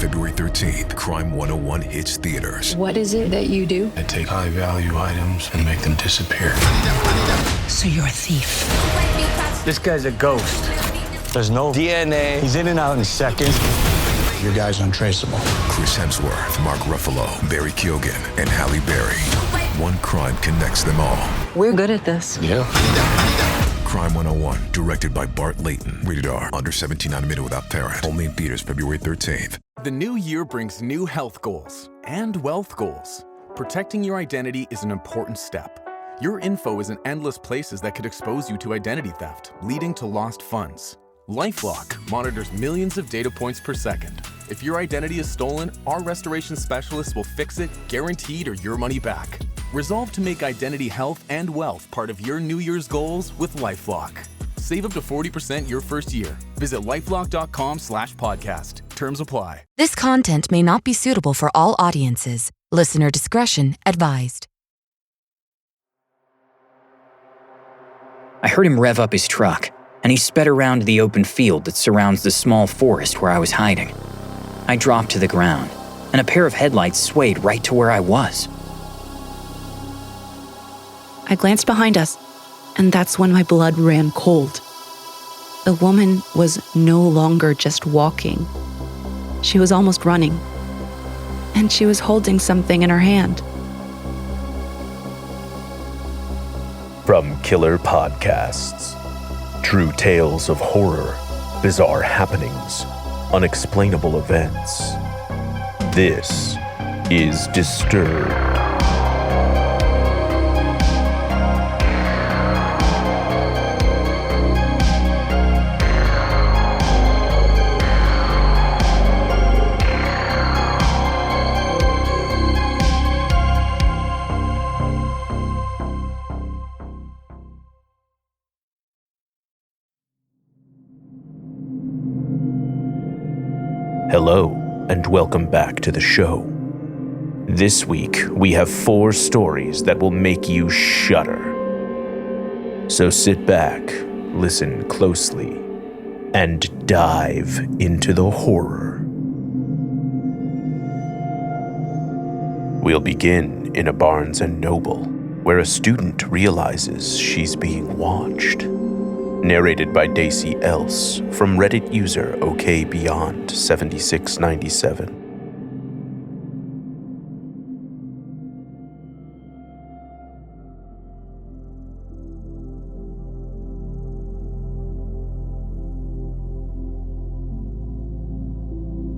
February 13th, Crime 101 hits theaters. What is it that you do? I take high-value items and make them disappear. So you're a thief. This guy's a ghost. There's no DNA. He's in and out in seconds. Your guy's untraceable. Chris Hemsworth, Mark Ruffalo, Barry Keoghan, and Halle Berry. One crime connects them all. We're good at this. Yeah. Crime 101, directed by Bart Layton. Rated R, under 17 on admitted without parent. Only in theaters February 13th. The new year brings new health goals and wealth goals. Protecting your identity is an important step. Your info is in endless places that could expose you to identity theft, leading to lost funds. LifeLock monitors millions of data points per second. If your identity is stolen, our restoration specialists will fix it, guaranteed, or your money back. Resolve to make identity health and wealth part of your New Year's goals with LifeLock. Save up to 40% your first year. Visit lifelock.com/podcast. Terms apply. This content may not be suitable for all audiences. Listener discretion advised. I heard him rev up his truck, and he sped around the open field that surrounds the small forest where I was hiding. I dropped to the ground, and a pair of headlights swayed right to where I was. I glanced behind us, and that's when my blood ran cold. The woman was no longer just walking. She was almost running, and she was holding something in her hand. From Killer Podcasts. True tales of horror, bizarre happenings, unexplainable events. This is Disturbed. Hello, and welcome back to the show. This week, we have 4 stories that will make you shudder. So sit back, listen closely, and dive into the horror. We'll begin in a Barnes & Noble, where a student realizes she's being watched. Narrated by Dacey Else from Reddit user OKBeyond7697.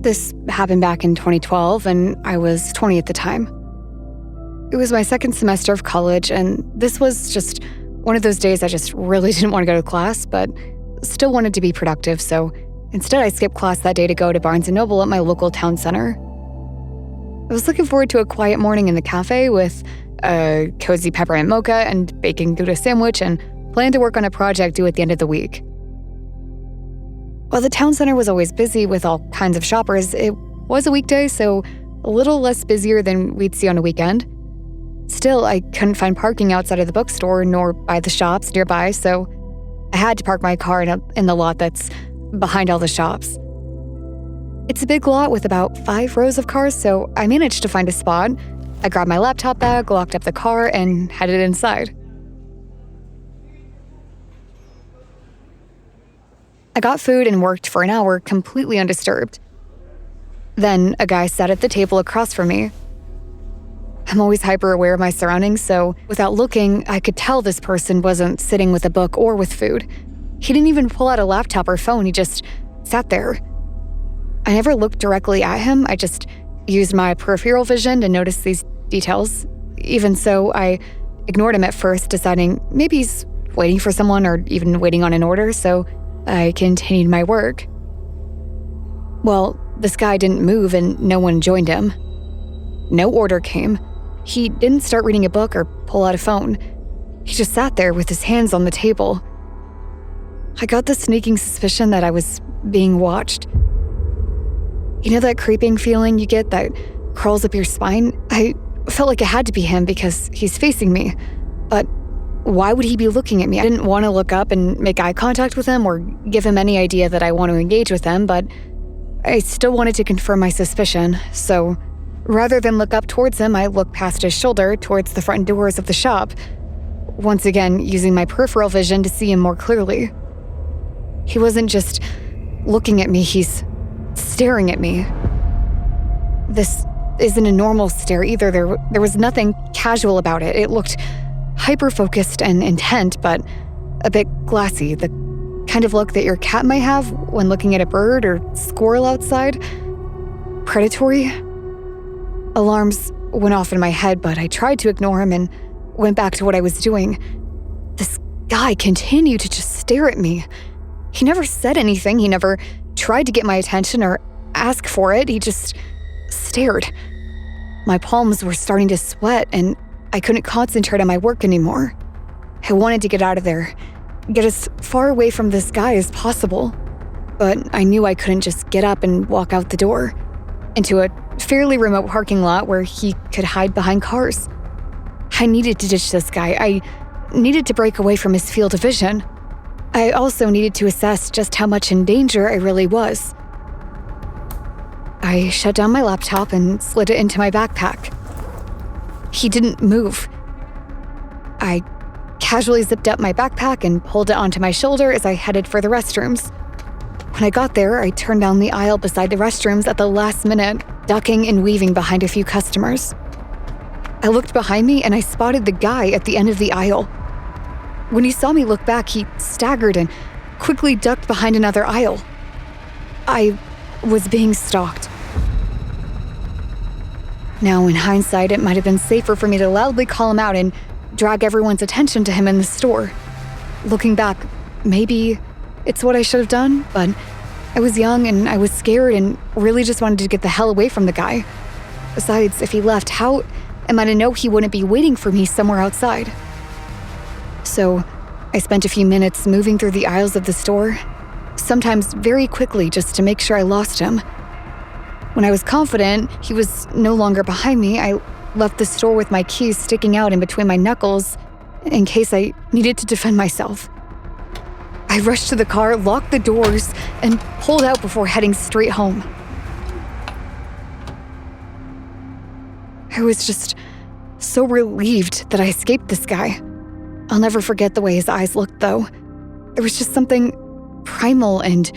This happened back in 2012, and I was 20 at the time. It was my second semester of college, and this was just one of those days I just really didn't want to go to class, but still wanted to be productive, so instead I skipped class that day to go to Barnes & Noble at my local town center. I was looking forward to a quiet morning in the cafe with a cozy peppermint mocha and bacon Gouda sandwich and planned to work on a project due at the end of the week. While the town center was always busy with all kinds of shoppers, it was a weekday, so a little less busier than we'd see on a weekend. Still, I couldn't find parking outside of the bookstore nor by the shops nearby, so I had to park my car in the lot that's behind all the shops. It's a big lot with about 5 rows of cars, so I managed to find a spot. I grabbed my laptop bag, locked up the car, and headed inside. I got food and worked for an hour completely undisturbed. Then a guy sat at the table across from me. I'm always hyper aware of my surroundings, so without looking, I could tell this person wasn't sitting with a book or with food. He didn't even pull out a laptop or phone, he just sat there. I never looked directly at him, I just used my peripheral vision to notice these details. Even so, I ignored him at first, deciding maybe he's waiting for someone or even waiting on an order, so I continued my work. Well, this guy didn't move and no one joined him. No order came. He didn't start reading a book or pull out a phone. He just sat there with his hands on the table. I got the sneaking suspicion that I was being watched. You know that creeping feeling you get that crawls up your spine? I felt like it had to be him because he's facing me. But why would he be looking at me? I didn't want to look up and make eye contact with him or give him any idea that I want to engage with him, but I still wanted to confirm my suspicion, so rather than look up towards him, I looked past his shoulder towards the front doors of the shop, once again using my peripheral vision to see him more clearly. He wasn't just looking at me, he's staring at me. This isn't a normal stare either. There was nothing casual about it. It looked hyper-focused and intent, but a bit glassy, the kind of look that your cat might have when looking at a bird or squirrel outside. Predatory. Alarms went off in my head, but I tried to ignore him and went back to what I was doing. This guy continued to just stare at me. He never said anything. He never tried to get my attention or ask for it. He just stared. My palms were starting to sweat, and I couldn't concentrate on my work anymore. I wanted to get out of there, get as far away from this guy as possible. But I knew I couldn't just get up and walk out the door, into a fairly remote parking lot where he could hide behind cars. I needed to ditch this guy. I needed to break away from his field of vision. I also needed to assess just how much in danger I really was. I shut down my laptop and slid it into my backpack. He didn't move. I casually zipped up my backpack and pulled it onto my shoulder as I headed for the restrooms. When I got there, I turned down the aisle beside the restrooms at the last minute, ducking and weaving behind a few customers. I looked behind me and I spotted the guy at the end of the aisle. When he saw me look back, he staggered and quickly ducked behind another aisle. I was being stalked. Now, in hindsight, it might have been safer for me to loudly call him out and drag everyone's attention to him in the store. Looking back, maybe it's what I should have done, but I was young and I was scared and really just wanted to get the hell away from the guy. Besides, if he left, how am I to know he wouldn't be waiting for me somewhere outside? So, I spent a few minutes moving through the aisles of the store, sometimes very quickly just to make sure I lost him. When I was confident he was no longer behind me, I left the store with my keys sticking out in between my knuckles in case I needed to defend myself. I rushed to the car, locked the doors, and pulled out before heading straight home. I was just so relieved that I escaped this guy. I'll never forget the way his eyes looked, though. There was just something primal and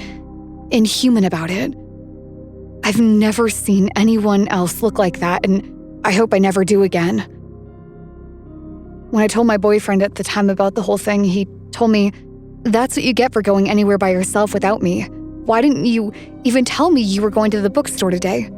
inhuman about it. I've never seen anyone else look like that, and I hope I never do again. When I told my boyfriend at the time about the whole thing, he told me, "That's what you get for going anywhere by yourself without me. Why didn't you even tell me you were going to the bookstore today?"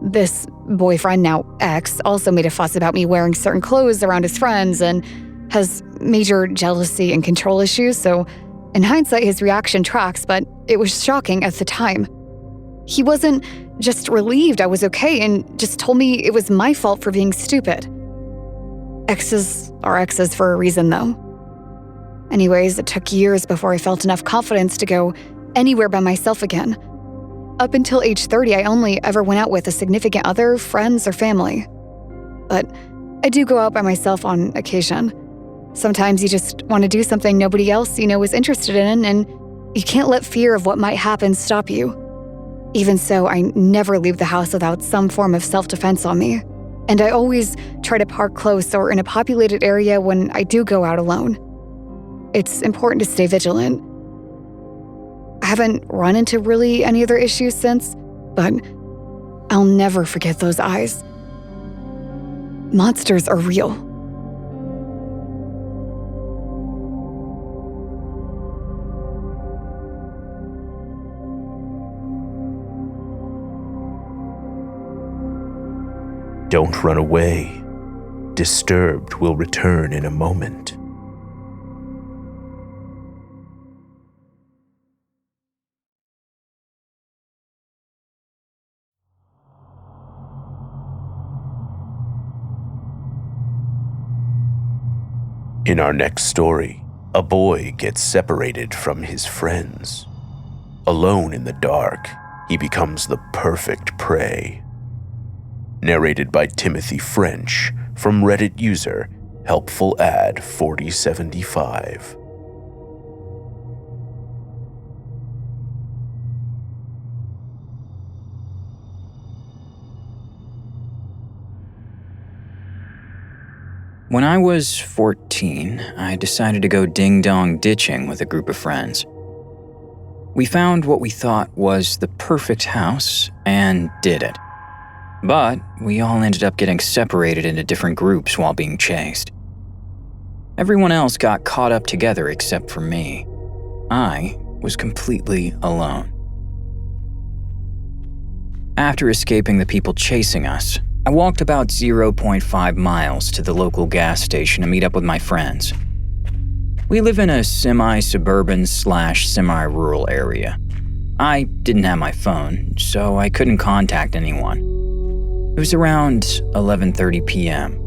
This boyfriend, now ex, also made a fuss about me wearing certain clothes around his friends and has major jealousy and control issues, so in hindsight his reaction tracks, but it was shocking at the time. He wasn't just relieved I was okay and just told me it was my fault for being stupid. Exes are exes for a reason, though. Anyways, it took years before I felt enough confidence to go anywhere by myself again. Up until age 30, I only ever went out with a significant other, friends, or family. But I do go out by myself on occasion. Sometimes you just want to do something nobody else you know is interested in, and you can't let fear of what might happen stop you. Even so, I never leave the house without some form of self-defense on me. And I always try to park close or in a populated area when I do go out alone. It's important to stay vigilant. I haven't run into really any other issues since, but I'll never forget those eyes. Monsters are real. Don't run away. Disturbed will return in a moment. In our next story, a boy gets separated from his friends. Alone in the dark, he becomes the perfect prey. Narrated by Timothy French from Reddit user HelpfulAd4075. When I was 14, I decided to go ding-dong ditching with a group of friends. We found what we thought was the perfect house and did it. But we all ended up getting separated into different groups while being chased. Everyone else got caught up together except for me. I was completely alone. After escaping the people chasing us, I walked about 0.5 miles to the local gas station to meet up with my friends. We live in a semi-suburban/semi-rural area. I didn't have my phone, so I couldn't contact anyone. It was around 11:30 p.m.,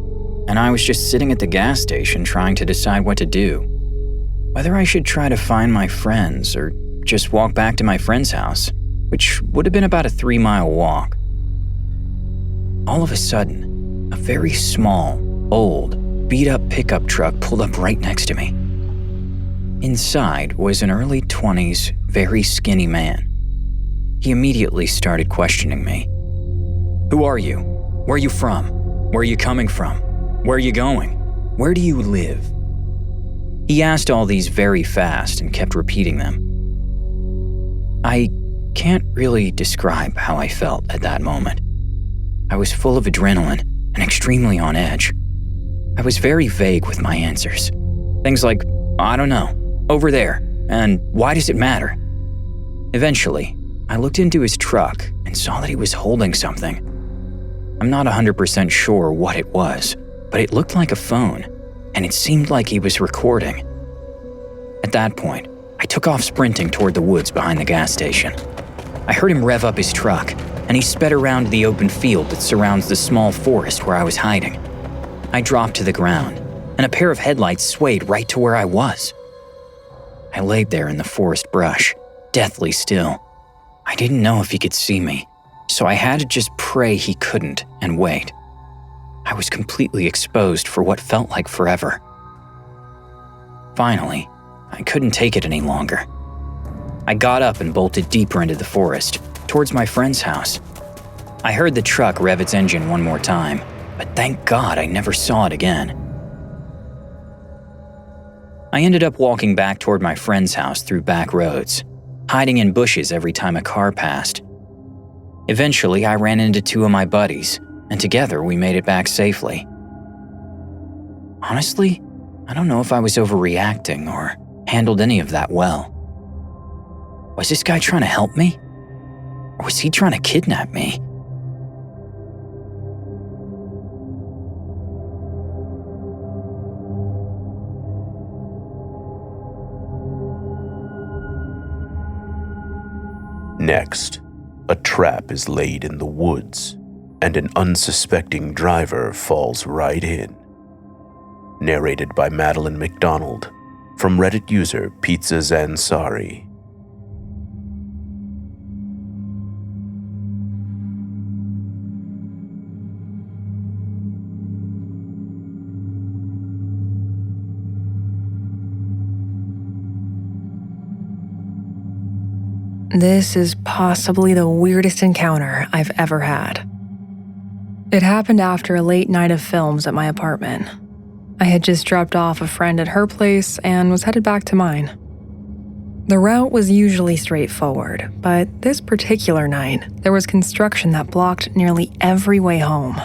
and I was just sitting at the gas station trying to decide what to do. Whether I should try to find my friends or just walk back to my friend's house, which would have been about a 3-mile walk. All of a sudden, a very small, old, beat-up pickup truck pulled up right next to me. Inside was an early 20s, very skinny man. He immediately started questioning me. "Who are you? Where are you from? Where are you coming from? Where are you going? Where do you live?" He asked all these very fast and kept repeating them. I can't really describe how I felt at that moment. I was full of adrenaline and extremely on edge. I was very vague with my answers. Things like, "I don't know, over there, and why does it matter?" Eventually, I looked into his truck and saw that he was holding something. I'm not 100% sure what it was, but it looked like a phone, and it seemed like he was recording. At that point, I took off sprinting toward the woods behind the gas station. I heard him rev up his truck, and he sped around the open field that surrounds the small forest where I was hiding. I dropped to the ground, and a pair of headlights swayed right to where I was. I laid there in the forest brush, deathly still. I didn't know if he could see me, so I had to just pray he couldn't and wait. I was completely exposed for what felt like forever. Finally, I couldn't take it any longer. I got up and bolted deeper into the forest, towards my friend's house. I heard the truck rev its engine one more time, but thank God I never saw it again. I ended up walking back toward my friend's house through back roads, hiding in bushes every time a car passed. Eventually, I ran into 2 of my buddies, and together we made it back safely. Honestly, I don't know if I was overreacting or handled any of that well. Was this guy trying to help me? Or was he trying to kidnap me? Next, a trap is laid in the woods, and an unsuspecting driver falls right in. Narrated by Madeline McDonald, from Reddit user Pizza Zansari. This is possibly the weirdest encounter I've ever had. It happened after a late night of films at my apartment. I had just dropped off a friend at her place and was headed back to mine. The route was usually straightforward, but this particular night, there was construction that blocked nearly every way home.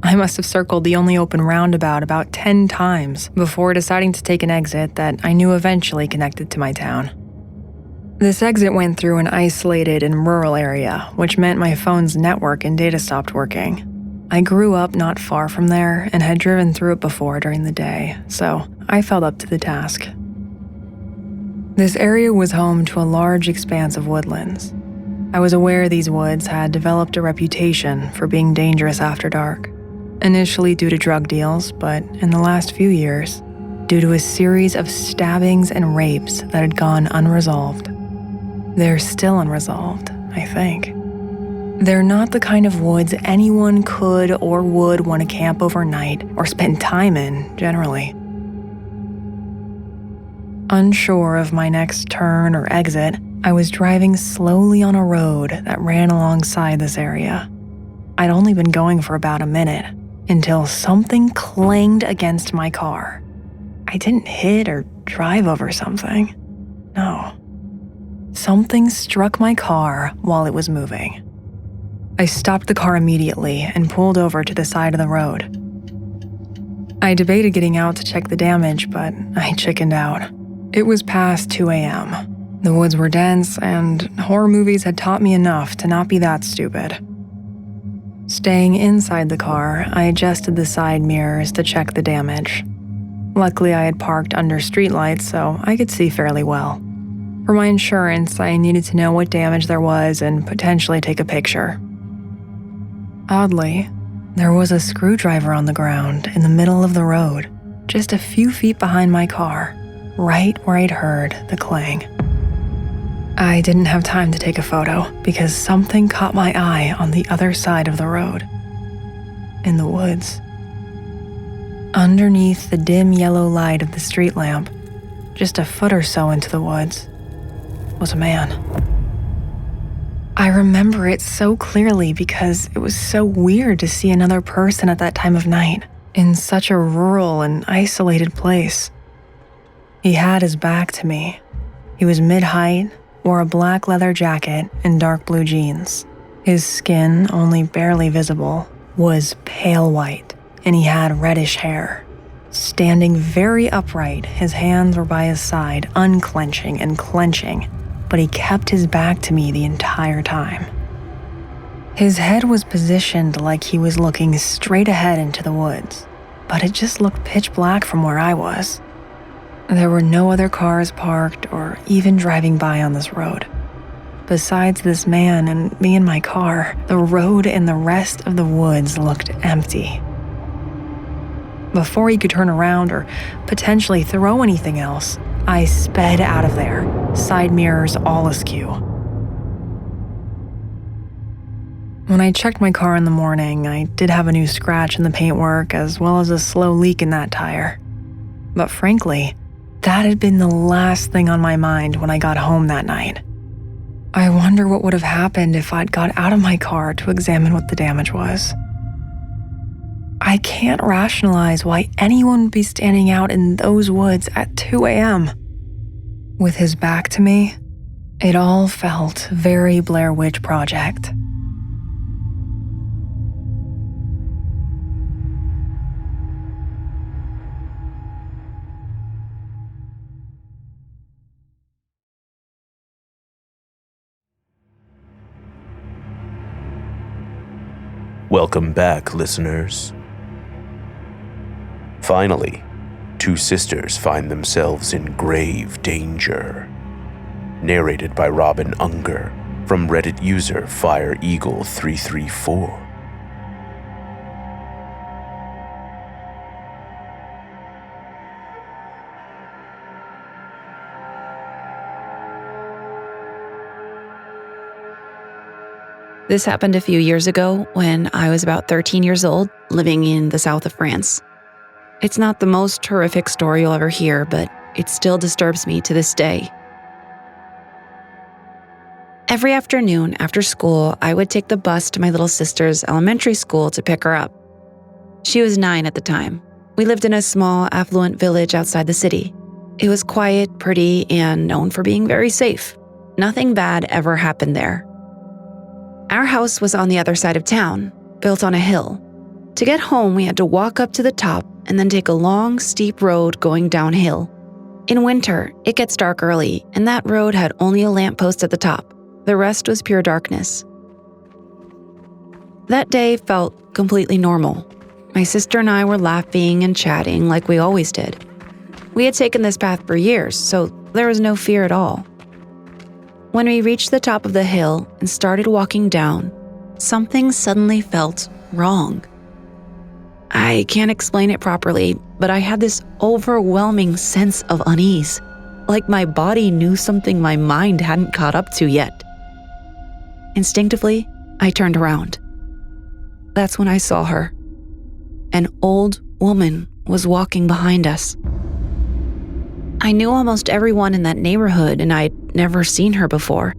I must have circled the only open roundabout about 10 times before deciding to take an exit that I knew eventually connected to my town. This exit went through an isolated and rural area, which meant my phone's network and data stopped working. I grew up not far from there and had driven through it before during the day, so I felt up to the task. This area was home to a large expanse of woodlands. I was aware these woods had developed a reputation for being dangerous after dark, initially due to drug deals, but in the last few years, due to a series of stabbings and rapes that had gone unresolved. They're still unresolved, I think. They're not the kind of woods anyone could or would want to camp overnight or spend time in, generally. Unsure of my next turn or exit, I was driving slowly on a road that ran alongside this area. I'd only been going for about a minute until something clanged against my car. I didn't hit or drive over something. No. Something struck my car while it was moving. I stopped the car immediately and pulled over to the side of the road. I debated getting out to check the damage, but I chickened out. It was past 2 a.m. The woods were dense, and horror movies had taught me enough to not be that stupid. Staying inside the car, I adjusted the side mirrors to check the damage. Luckily, I had parked under streetlights, so I could see fairly well. For my insurance, I needed to know what damage there was and potentially take a picture. Oddly, there was a screwdriver on the ground in the middle of the road, just a few feet behind my car, right where I'd heard the clang. I didn't have time to take a photo because something caught my eye on the other side of the road. In the woods. Underneath the dim yellow light of the street lamp, just a foot or so into the woods, was a man. I remember it so clearly because it was so weird to see another person at that time of night in such a rural and isolated place. He had his back to me. He was mid-height, wore a black leather jacket and dark blue jeans. His skin, only barely visible, was pale white, and he had reddish hair. Standing very upright, his hands were by his side, unclenching and clenching, but he kept his back to me the entire time. His head was positioned like he was looking straight ahead into the woods, but it just looked pitch black from where I was. There were no other cars parked or even driving by on this road. Besides this man and me in my car, the road and the rest of the woods looked empty. Before he could turn around or potentially throw anything else, I sped out of there, side mirrors all askew. When I checked my car in the morning, I did have a new scratch in the paintwork as well as a slow leak in that tire. But frankly, that had been the last thing on my mind when I got home that night. I wonder what would have happened if I'd got out of my car to examine what the damage was. I can't rationalize why anyone would be standing out in those woods at 2 a.m. With his back to me, it all felt very Blair Witch Project. Welcome back, listeners. Finally, two sisters find themselves in grave danger. Narrated by Robyn Unger from Reddit user FireEagle334. This happened a few years ago when I was about 13 years old, living in the south of France. It's not the most horrific story you'll ever hear, but it still disturbs me to this day. Every afternoon after school, I would take the bus to my little sister's elementary school to pick her up. She was 9 at the time. We lived in a small, affluent village outside the city. It was quiet, pretty, and known for being very safe. Nothing bad ever happened there. Our house was on the other side of town, built on a hill. To get home, we had to walk up to the top and then take a long, steep road going downhill. In winter, it gets dark early, and that road had only a lamppost at the top. The rest was pure darkness. That day felt completely normal. My sister and I were laughing and chatting like we always did. We had taken this path for years, so there was no fear at all. When we reached the top of the hill and started walking down, something suddenly felt wrong. I can't explain it properly, but I had this overwhelming sense of unease, like my body knew something my mind hadn't caught up to yet. Instinctively, I turned around. That's when I saw her. An old woman was walking behind us. I knew almost everyone in that neighborhood, and I'd never seen her before.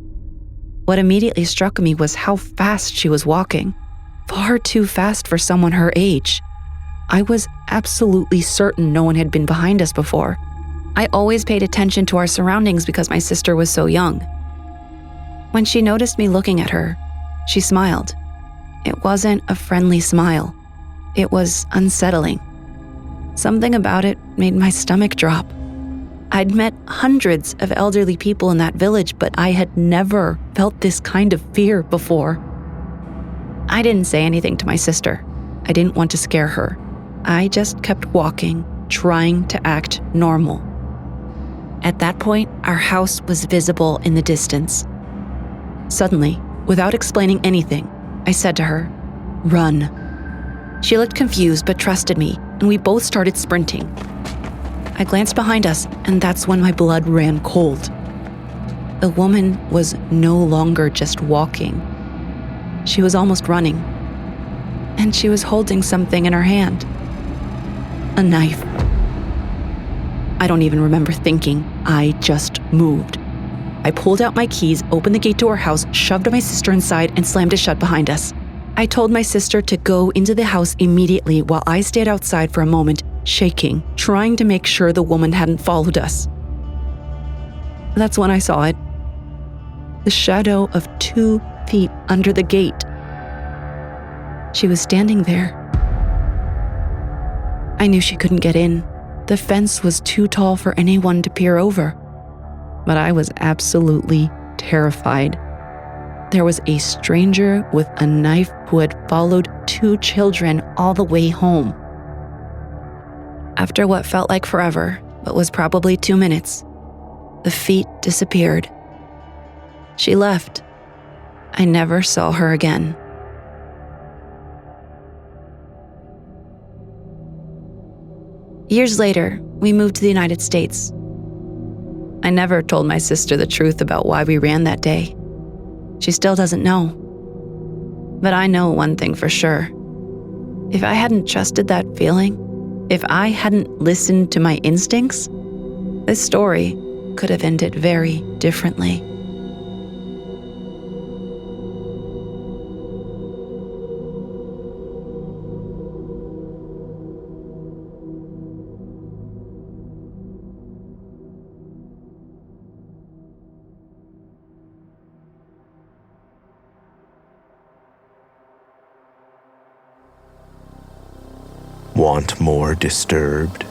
What immediately struck me was how fast she was walking. Far too fast for someone her age. I was absolutely certain no one had been behind us before. I always paid attention to our surroundings because my sister was so young. When she noticed me looking at her, she smiled. It wasn't a friendly smile. It was unsettling. Something about it made my stomach drop. I'd met hundreds of elderly people in that village, but I had never felt this kind of fear before. I didn't say anything to my sister. I didn't want to scare her. I just kept walking, trying to act normal. At that point, our house was visible in the distance. Suddenly, without explaining anything, I said to her, "Run." She looked confused but trusted me, and we both started sprinting. I glanced behind us, and that's when my blood ran cold. The woman was no longer just walking. She was almost running, and she was holding something in her hand. A knife. I don't even remember thinking. I just moved. I pulled out my keys, opened the gate to our house, shoved my sister inside, and slammed it shut behind us. I told my sister to go into the house immediately while I stayed outside for a moment, shaking, trying to make sure the woman hadn't followed us. That's when I saw it. The shadow of 2 feet under the gate. She was standing there. I knew she couldn't get in. The fence was too tall for anyone to peer over. But I was absolutely terrified. There was a stranger with a knife who had followed 2 children all the way home. After what felt like forever, but was probably 2 minutes, the feet disappeared. She left. I never saw her again. Years later, we moved to the United States. I never told my sister the truth about why we ran that day. She still doesn't know. But I know one thing for sure. If I hadn't trusted that feeling, if I hadn't listened to my instincts, this story could have ended very differently. Want more Disturbed?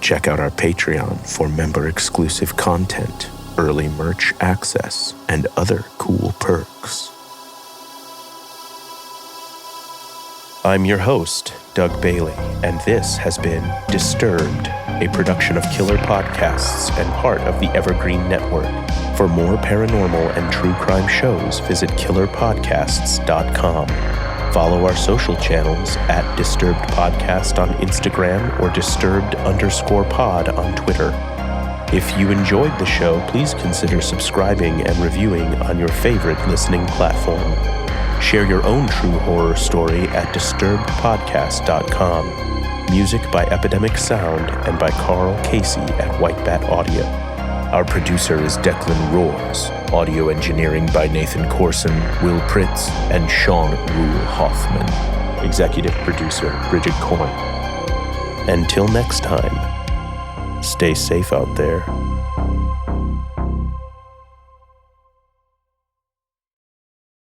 Check out our Patreon for member-exclusive content, early merch access, and other cool perks. I'm your host, Doug Bailey, and this has been Disturbed, a production of Killer Podcasts and part of the Evergreen Network. For more paranormal and true crime shows, visit killerpodcasts.com. Follow our social channels at Disturbed Podcast on Instagram or Disturbed_pod on Twitter. If you enjoyed the show, please consider subscribing and reviewing on your favorite listening platform. Share your own true horror story at disturbedpodcast.com. Music by Epidemic Sound and by Carl Casey at White Bat Audio. Our producer is Declan Roars. Audio engineering by Nathan Corson, Will Pritz, and Sean Rule Hoffman. Executive producer Bridget Coyne. Until next time, stay safe out there.